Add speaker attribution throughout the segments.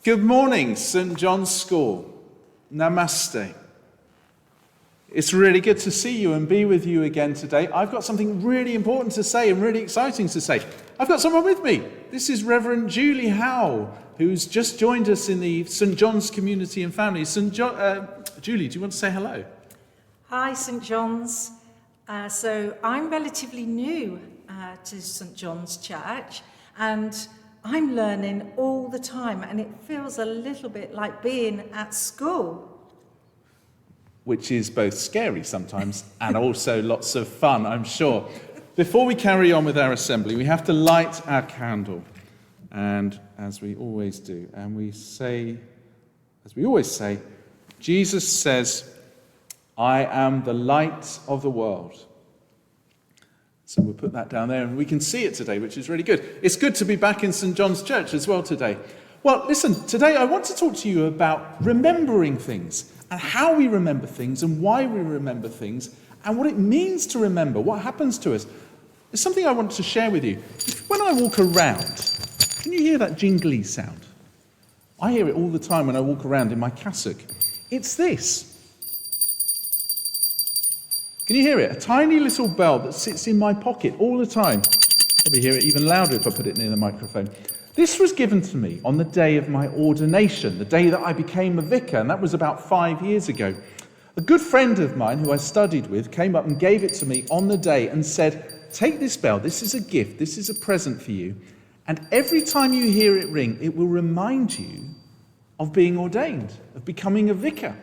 Speaker 1: Good morning, St. John's School. Namaste. It's really good to see you and be with you again today. I've got something really important to say and really exciting to say. I've got someone with me. This is Reverend Julie Howell, who's just joined us in the St. John's community and family. Julie, do you want to say hello?
Speaker 2: Hi, St. John's. So I'm relatively new to St. John's Church, and I'm learning all the time, and it feels a little bit like being at school.
Speaker 1: Which is both scary sometimes and also lots of fun, I'm sure. Before we carry on with our assembly, we have to light our candle. And as we always do, and we say, as we always say, Jesus says, I am the light of the world. So we'll put that down there, and we can see it today, which is really good. It's good to be back in St. John's Church as well today. Well, listen, today I want to talk to you about remembering things, and how we remember things, and why we remember things, and what it means to remember, what happens to us. There's something I want to share with you. When I walk around, can you hear that jingly sound? I hear it all the time when I walk around in my cassock. It's this. Can you hear it? A tiny little bell that sits in my pocket all the time. Probably hear it even louder if I put it near the microphone. This was given to me on the day of my ordination, the day that I became a vicar, and that was about 5 years ago. A good friend of mine who I studied with came up and gave it to me on the day and said, take this bell, this is a gift, this is a present for you, and every time you hear it ring, it will remind you of being ordained, of becoming a vicar,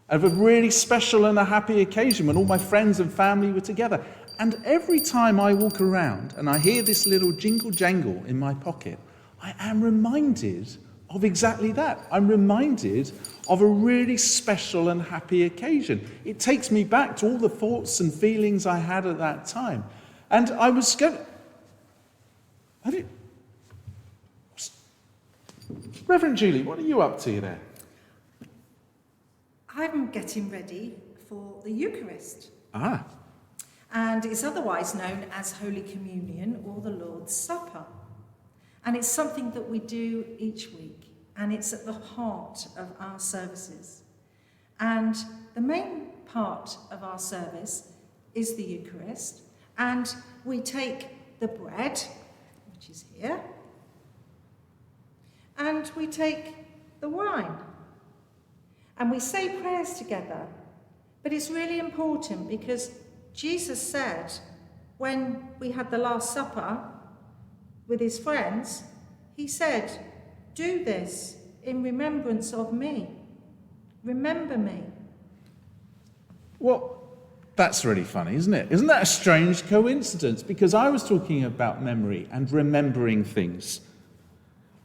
Speaker 1: of a really special and a happy occasion when all my friends and family were together. And every time I walk around and I hear this little jingle jangle in my pocket, I am reminded of exactly that. I'm reminded of a really special and happy occasion. It takes me back to all the thoughts and feelings I had at that time. And I was going... Reverend Julie, what are you up to there?
Speaker 2: I'm getting ready for the Eucharist.
Speaker 1: Ah.
Speaker 2: And it's otherwise known as Holy Communion or the Lord's Supper. And it's something that we do each week, and it's at the heart of our services. And the main part of our service is the Eucharist, and we take the bread, which is here, and we take the wine, and we say prayers together. But it's really important because Jesus said, when we had the Last Supper with his friends, he said, do this in remembrance of me. Remember me.
Speaker 1: Well, that's really funny, isn't it? Isn't that a strange coincidence? Because I was talking about memory and remembering things.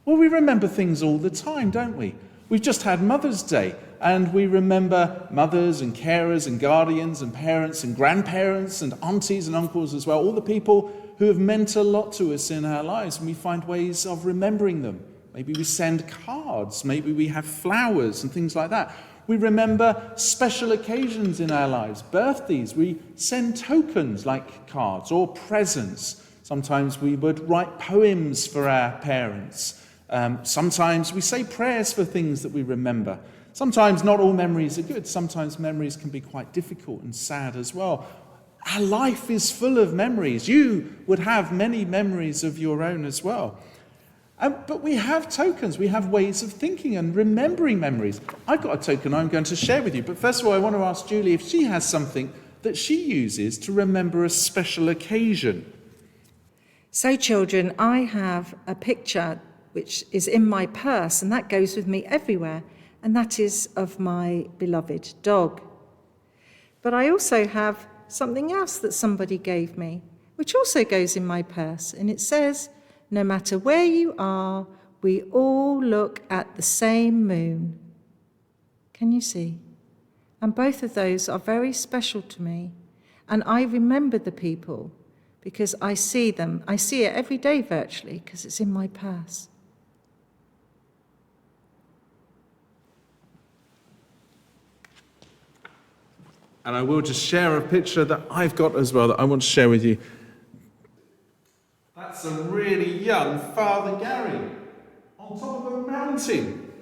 Speaker 1: Well, we remember things all the time, don't we? We've just had Mother's Day, and we remember mothers and carers and guardians and parents and grandparents and aunties and uncles as well, all the people who have meant a lot to us in our lives, and we find ways of remembering them. Maybe we send cards, maybe we have flowers and things like that. We remember special occasions in our lives, birthdays. We send tokens like cards or presents. Sometimes we would write poems for our parents. Sometimes we say prayers for things that we remember. Sometimes not all memories are good. Sometimes memories can be quite difficult and sad as well. Our life is full of memories. You would have many memories of your own as well. But we have tokens. We have ways of thinking and remembering memories. I've got a token I'm going to share with you. But first of all, I want to ask Julie if she has something that she uses to remember a special occasion.
Speaker 2: So, children, I have a picture which is in my purse, and that goes with me everywhere, and that is of my beloved dog. But I also have something else that somebody gave me, which also goes in my purse, and it says, no matter where you are, we all look at the same moon. Can you see? And both of those are very special to me, and I remember the people because I see them. I see it every day virtually because it's in my purse.
Speaker 1: And I will just share a picture that I've got as well that I want to share with you. That's a really young Father Gary on on top of a mountain.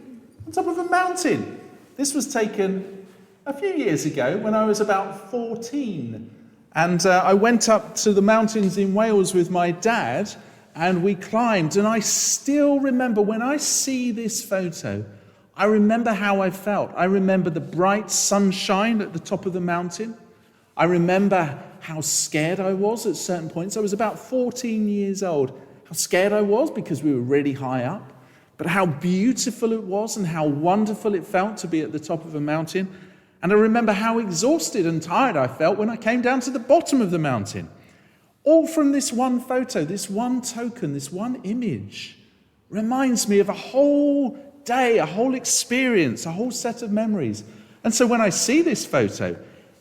Speaker 1: On top of a mountain. This was taken a few years ago when I was about 14. And I went up to the mountains in Wales with my dad, and we climbed. And I still remember, when I see this photo, I remember how I felt. I remember the bright sunshine at the top of the mountain. I remember how scared I was at certain points. I was about 14 years old. How scared I was because we were really high up, but how beautiful it was and how wonderful it felt to be at the top of a mountain. And I remember how exhausted and tired I felt when I came down to the bottom of the mountain. All from this one photo, this one token, this one image reminds me of a whole day, a whole experience, a whole set of memories. And so when I see this photo,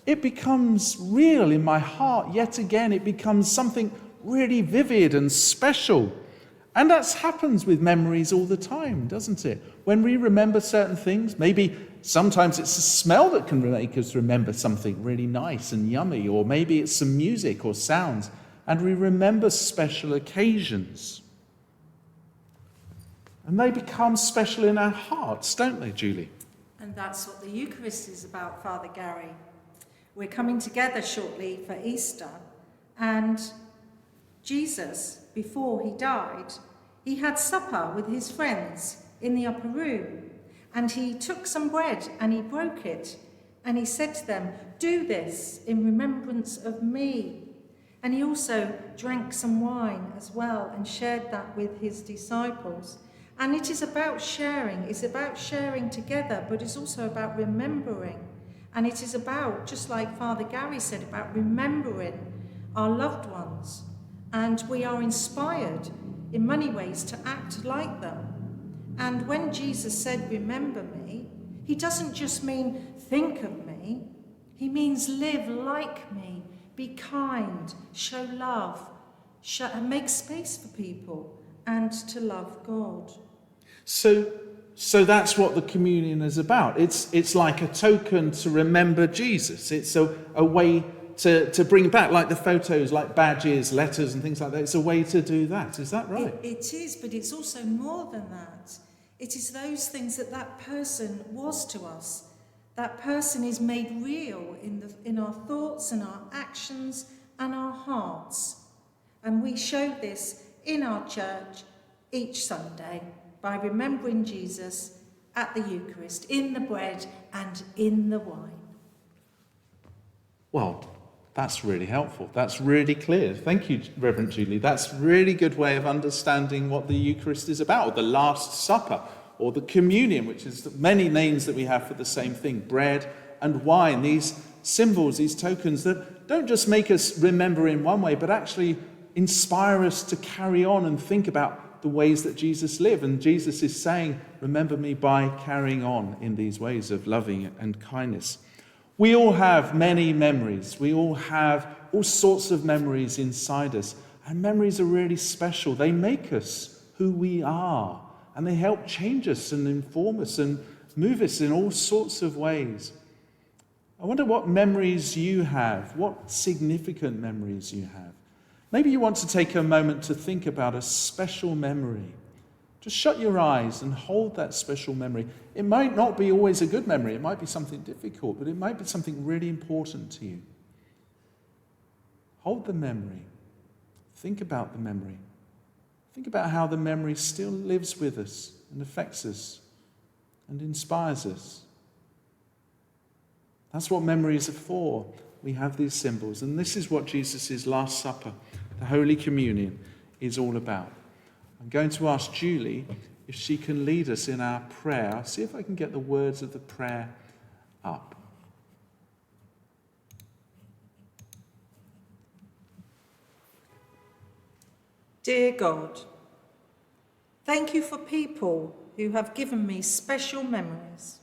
Speaker 1: it becomes real in my heart. Yet again, it becomes something really vivid and special. And that happens with memories all the time, doesn't it? When we remember certain things, maybe sometimes it's a smell that can make us remember something really nice and yummy, or maybe it's some music or sounds, and we remember special occasions. And they become special in our hearts, don't they, Julie?
Speaker 2: And that's what the Eucharist is about, Father Gary. We're coming together shortly for Easter, and Jesus, before he died, he had supper with his friends in the upper room, and he took some bread and he broke it, and he said to them, "Do this in remembrance of me." And he also drank some wine as well and shared that with his disciples. And it is about sharing. It's about sharing together, but it's also about remembering. And it is about, just like Father Gary said, about remembering our loved ones. And we are inspired in many ways to act like them. And when Jesus said, "Remember me," he doesn't just mean think of me. He means live like me, be kind, show love, make space for people, and to love God.
Speaker 1: So that's what the communion is about. It's like a token to remember Jesus. It's a way to bring back, like the photos, like badges, letters and things like that. It's a way to do that. Is that right?
Speaker 2: It is, but it's also more than that. It is those things that person was to us. That person is made real in our thoughts and our actions and our hearts. And we show this in our church each Sunday by remembering Jesus at the Eucharist, in the bread and in the wine.
Speaker 1: Well, that's really helpful. That's really clear. Thank you, Reverend Julie. That's a really good way of understanding what the Eucharist is about, or the Last Supper, or the communion, which is the many names that we have for the same thing, bread and wine. These symbols, these tokens that don't just make us remember in one way, but actually inspire us to carry on and think about the ways that Jesus lived. And Jesus is saying, remember me by carrying on in these ways of loving and kindness. We all have many memories. We all have all sorts of memories inside us. And memories are really special. They make us who we are. And they help change us and inform us and move us in all sorts of ways. I wonder what memories you have, what significant memories you have. Maybe you want to take a moment to think about a special memory. Just shut your eyes and hold that special memory. It might not be always a good memory. It might be something difficult, but it might be something really important to you. Hold the memory. Think about the memory. Think about how the memory still lives with us and affects us and inspires us. That's what memories are for. We have these symbols. And this is what Jesus' Last Supper, the Holy Communion, is all about. I'm going to ask Julie if she can lead us in our prayer. I'll see if I can get the words of the prayer up.
Speaker 2: Dear God, thank you for people who have given me special memories,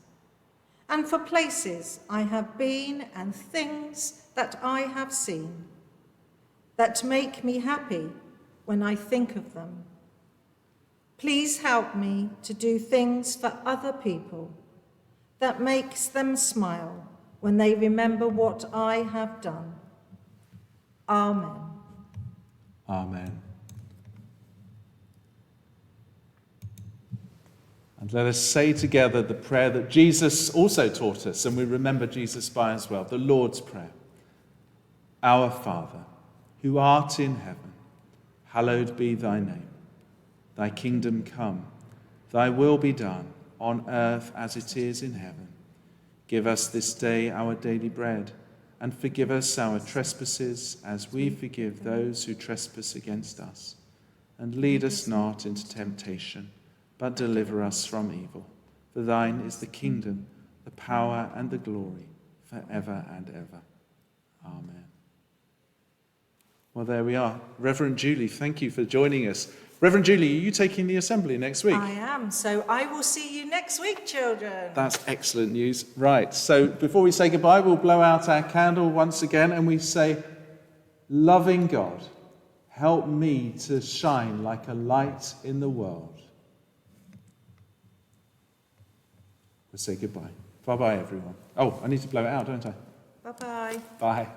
Speaker 2: and for places I have been and things that I have seen that make me happy when I think of them. Please help me to do things for other people that makes them smile when they remember what I have done. Amen.
Speaker 1: Amen. And let us say together the prayer that Jesus also taught us, and we remember Jesus by as well, the Lord's Prayer. Our Father, who art in heaven, hallowed be thy name. Thy kingdom come, thy will be done, on earth as it is in heaven. Give us this day our daily bread, and forgive us our trespasses as we forgive those who trespass against us. And lead us not into temptation, but deliver us from evil. For thine is the kingdom, the power, and the glory, forever and ever. Amen. Well, there we are. Reverend Julie, thank you for joining us. Reverend Julie, are you taking the assembly next week?
Speaker 2: I am, so I will see you next week, children.
Speaker 1: That's excellent news. Right, so before we say goodbye, we'll blow out our candle once again and we say, loving God, help me to shine like a light in the world. We'll say goodbye. Bye-bye, everyone. Oh, I need to blow it out, don't I?
Speaker 2: Bye-bye.
Speaker 1: Bye.